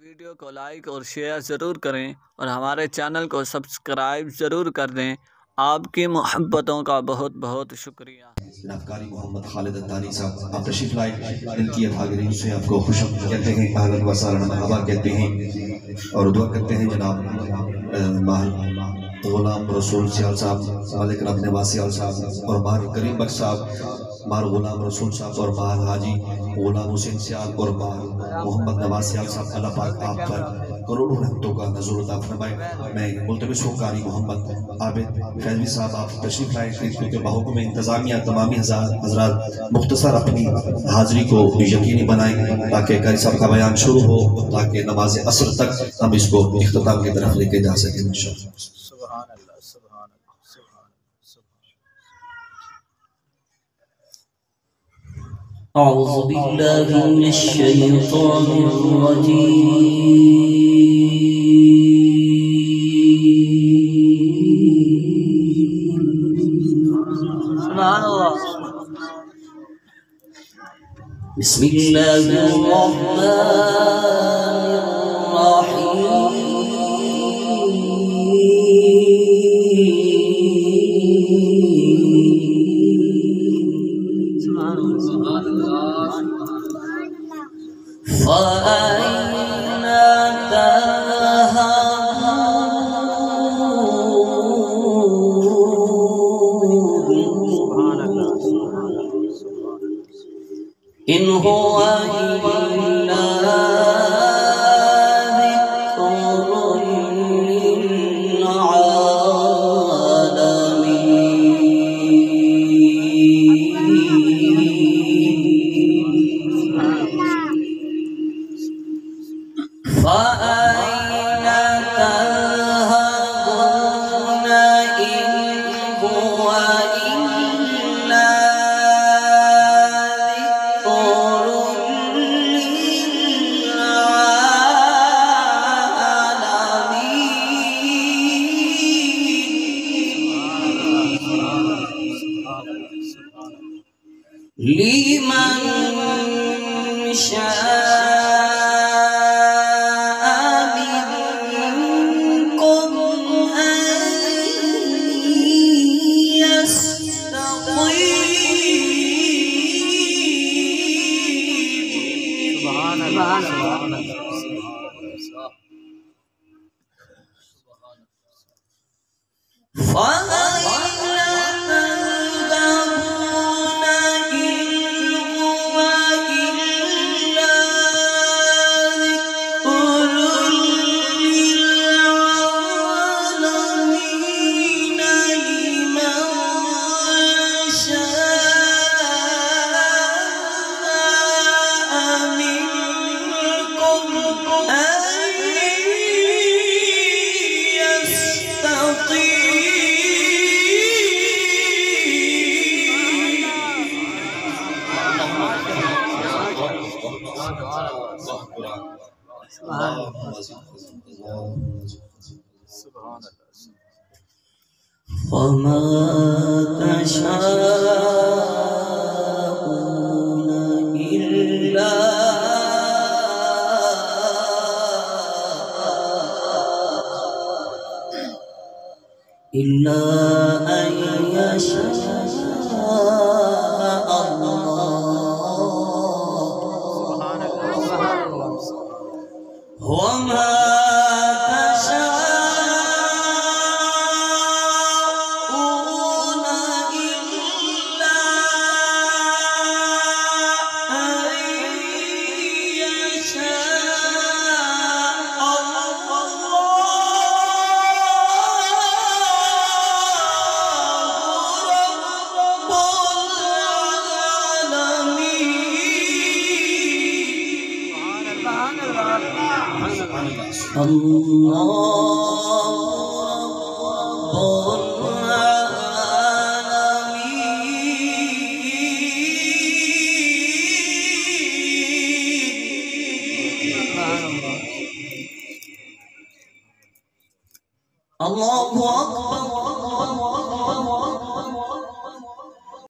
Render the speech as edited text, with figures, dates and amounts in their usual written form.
Video को like और share ज़रूर करें और हमारे चैनल को सब्सक्राइब ज़रूर कर दें। आपकी मोहब्बतों का बहुत बहुत शुक्रिया। जनाब कारी मोहम्मद खालिद अंतानी साहब आप तशरीफ लाए, इनकी हाजिरी से आपको खुश कहते हैं, अहलन व सहलन मरहबा कहते हैं और दुआ करते हैं। जनाब माहर गुलाम रसूल सियाल साहब, मालिक रब नवाज सियाल साहब और माहर करीम बख्श साहब, माहर गुलाम रसूल साहब और माहर हाजी गुलाम हुसैन सियाल और माहर मोहम्मद नवाज सियाल साहब, अल्लाह पाक आप पर करोड़ों रहमतों का नज़ुल अता फरमाए। मैं मुल्तमिस हूँ कारी मोहम्मद आबिद फैजवी साहब आप तशरीफ लाए, क्योंकि बहुकुम इंतजामिया तमामी हज़रात मुख्तसर अपनी हाजिरी को यकीनी बनाएं ताकि कारी साहब का बयान शुरू हो, ताकि नमाज असर तक हम इसको इख्तिताम की तरफ लेके जा सकें इंशाअल्लाह। अऊज़ु बिल्लाहि मिनश शैतानिर रजीम। बिस्मिल्लाहिर रहमानिर इन हुआ इल्ला ज़िक्रुन लिल लिमन शाअ मिनकुम अन यस्तक़ीम। सुभान अल्लाह, सुभान अल्लाह, वमा तशाऊन इल्ला अन यशा वमा तशाऊन इल्ला अन यशा Allah